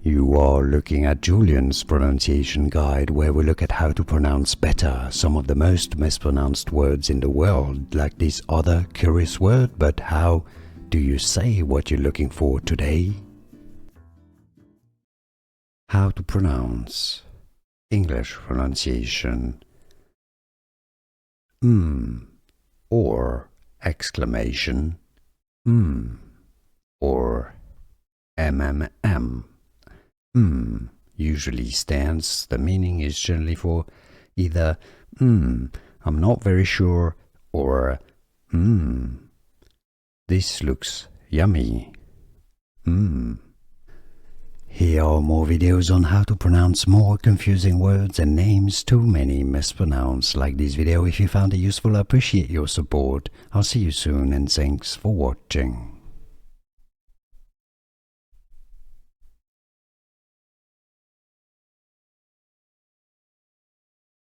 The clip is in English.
You are looking at Julian's pronunciation guide, where we look at how to pronounce better some of the most mispronounced words in the world, like this other curious word. But how do you say what you're looking for today? How to pronounce English pronunciation. Or exclamation, or mmm. Usually stands, the meaning is generally for either I'm not very sure, or this looks yummy. Here are more videos on how to pronounce more confusing words and names too many mispronounced. Like this video if you found it useful. I appreciate your support. I'll see you soon and thanks for watching.